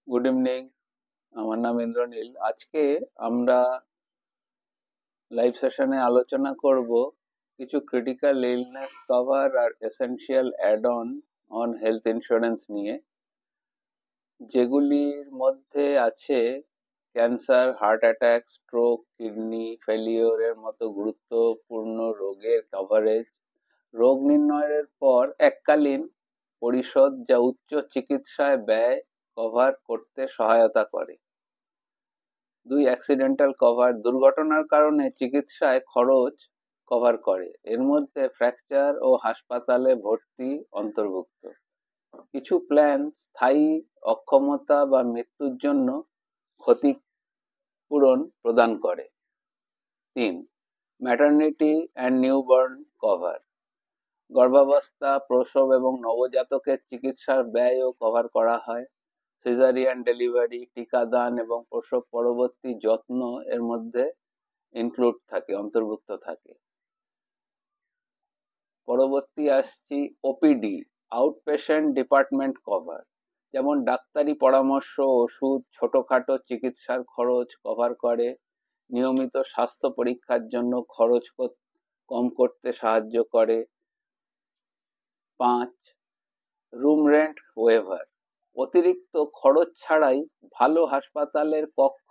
Good evening. আমার নাম ইন্দ্রনীল। আজকে আমরা লাইভ সেশনে আলোচনা করব কিছু ক্রিটিক্যাল ইলনেস কভার আর essential add on health insurance নিয়ে, যেগুলির মধ্যে আছে cancer, heart attack, stroke, kidney ফেলিওরের মতো গুরুত্বপূর্ণ রোগের কভারেজ, রোগ নির্ণয়ের পর এককালীন পরিশোধ যা উচ্চ চিকিৎসায় ব্যয় কভার করতে সহায়তা করে। দুই, অ্যাক্সিডেন্টাল কভার, দুর্ঘটনার কারণে চিকিৎসায় খরচ কভার করে। এর মধ্যে ফ্র্যাকচার ও হাসপাতালে ভর্তি অন্তর্ভুক্ত। কিছু প্ল্যান স্থায়ী অক্ষমতা বা মৃত্যুর জন্য ক্ষতিপূরণ প্রদান করে। তিন, ম্যাটারনিটি অ্যান্ড নিউবর্ন কভার, গর্ভাবস্থা, প্রসব এবং নবজাতকের চিকিৎসার ব্যয়ও কভার করা হয়। সিজারিয়ান ডেলিভারি, টিকাদান এবং প্রসব পরবর্তী যত্ন এর মধ্যে অন্তর্ভুক্ত থাকে। পরবর্তী আসছি ওপিডি, আউটপেশেন্ট ডিপার্টমেন্ট কভার, যেমন ডাক্তারি পরামর্শ, ওষুধ, ছোটখাটো চিকিৎসার খরচ কভার করে। নিয়মিত স্বাস্থ্য পরীক্ষার জন্য খরচ কম করতে সাহায্য করে। 5, রুম রেন্ট ওয়েভার, অতিরিক্ত খরচ ছাড়াই ভালো হাসপাতালের কক্ষ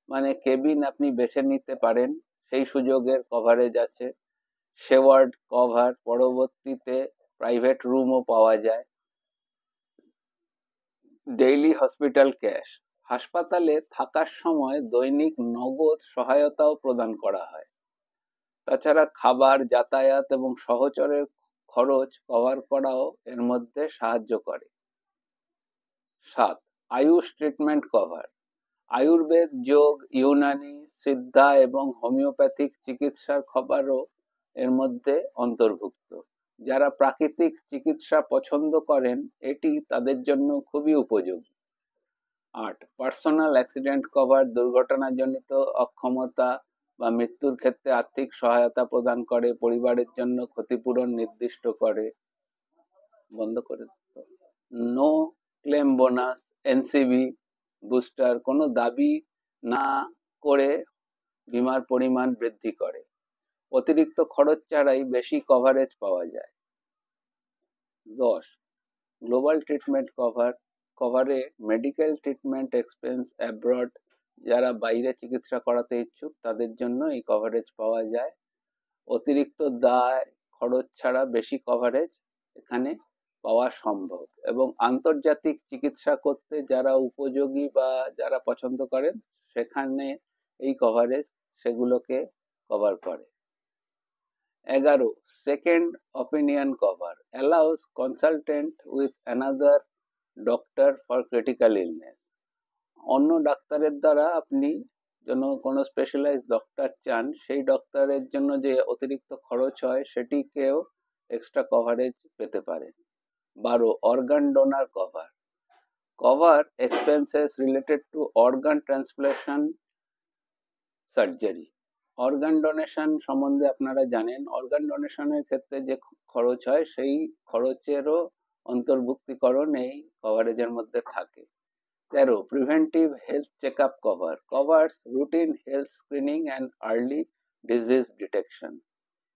মানে কেবিন আপনি বেছে নিতে পারেন, সেই সুযোগের কভারেজ আছে। শেওয়ার্ড কভার, পরবর্তীতে প্রাইভেট রুমও পাওয়া যায়। ডেইলি হসপিটাল ক্যাশ, হাসপাতালে থাকার সময় দৈনিক নগদ সহায়তাও প্রদান করা হয়। তাছাড়া খাবার, যাতায়াত এবং সহচরের খরচ কভার করাও এর মধ্যে সাহায্য করে। 7, আয়ুষ ট্রিটমেন্ট কভার, আয়ুর্বেদ, যোগ, ইউনানি, সিদ্ধা এবং হোমিওপ্যাথিক চিকিৎসার খবরও এর মধ্যে অন্তর্ভুক্ত। যারা প্রাকৃতিক চিকিৎসা পছন্দ করেন এটি তাদের জন্য খুবই উপযোগী। 8, পার্সোনাল অ্যাক্সিডেন্ট কভার, দুর্ঘটনাজনিত অক্ষমতা বা মৃত্যুর ক্ষেত্রে আর্থিক সহায়তা প্রদান করে, পরিবারের জন্য ক্ষতিপূরণ নির্দিষ্ট করে। বন্ধ করে দিত। No claim bonus, NCB booster, কোনো দাবি না করে বীমার পরিমাণ বৃদ্ধি করে। অতিরিক্ত খরচ ছাড়াই বেশি কভারেজ পাওয়া যায়। 10, গ্লোবাল ট্রিটমেন্ট কভার, কভারে মেডিকেল ট্রিটমেন্ট এক্সপেন্স অ্যাব্রড, যারা বাইরে চিকিৎসা করাতে ইচ্ছুক তাদের জন্য এই কভারেজ পাওয়া যায়। অতিরিক্ত দায় খরচ ছাড়া বেশি কভারেজ এখানে পাওয়া সম্ভব, এবং আন্তর্জাতিক চিকিৎসা করতে যারা উপযোগী বা যারা পছন্দ করেন সেখানে এই কভারেজ সেগুলোকে কভার করে। 11, second opinion cover, allows consultant with another doctor for critical illness, অন্য ডাক্তারের দ্বারা আপনি কোনো স্পেশালাইজ ডক্টর চান, সেই ডক্টরের জন্য যে অতিরিক্ত খরচ হয় সেটিকেও এক্সট্রা কভারেজ পেতে পারে। 12, organ donor cover, cover expenses related to organ transplantation surgery. Organ donation সম্বন্ধে আপনারা জানেন, অর্গান ডোনেশনের ক্ষেত্রে যে খরচ হয় সেই খরচেরও অন্তর্ভুক্তিকরণ এই কভারেজের মধ্যে থাকে। 13, preventive health checkup cover, covers routine health screening and early disease detection.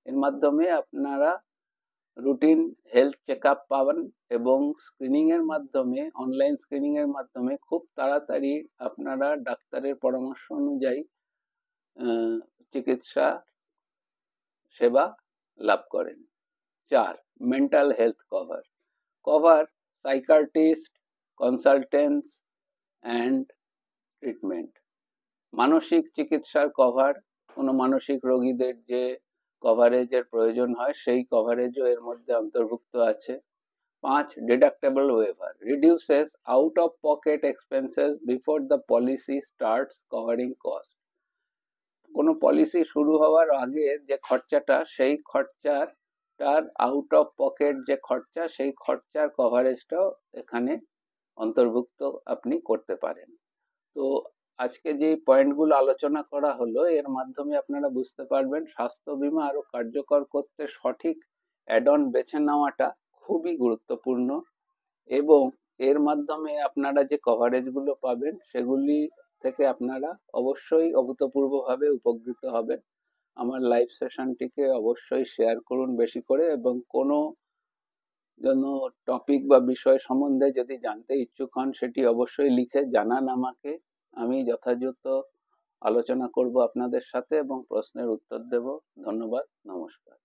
এর মাধ্যমে আপনারা রুটিন হেলথ চেকআপ পাবেন এবং স্ক্রিনিং এর মাধ্যমে, অনলাইন স্ক্রিনিং এর মাধ্যমে খুব তাড়াতাড়ি আপনারা ডাক্তারের পরামর্শ অনুযায়ী চিকিৎসা সেবা লাভ করেন। 4, mental health cover, cover psychiatrist consultants and treatment, মানসিক চিকিৎসার কভার, কোনো মানসিক রোগীদের যে কভারেজের প্রয়োজন হয় সেই কভারেজও এর মধ্যে অন্তর্ভুক্ত আছে। 5, deductible waiver, reduces out of pocket expenses before the policy starts covering cost, কোনো পলিসি শুরু হওয়ার আগে যে খরচাটা, সেই খরচাটার আউট অফ পকেট যে খরচা, সেই খরচার কভারেজটাও এখানে অন্তর্ভুক্ত আপনি করতে পারেন। তো আজকে যে পয়েন্টগুলো আলোচনা করা হলো এর মাধ্যমে আপনারা বুঝতে পারবেন স্বাস্থ্য বীমা আরো কার্যকর করতে সঠিক অ্যাড অন বেছে নেওয়াটা খুবই গুরুত্বপূর্ণ, এবং এর মাধ্যমে আপনারা যে কভারেজ গুলো পাবেন সেগুলি থেকে আপনারা অবশ্যই অভূতপূর্বভাবে উপকৃত হবেন। আমার লাইভ সেশনটিকে অবশ্যই শেয়ার করুন বেশি করে, এবং কোনো যেন টপিক বা বিষয় সম্বন্ধে যদি জানতে ইচ্ছুক হন সেটি অবশ্যই লিখে জানান আমাকে। আমি যথাযথ আলোচনা করব আপনাদের সাথে এবং প্রশ্নের উত্তর দেব। ধন্যবাদ, নমস্কার।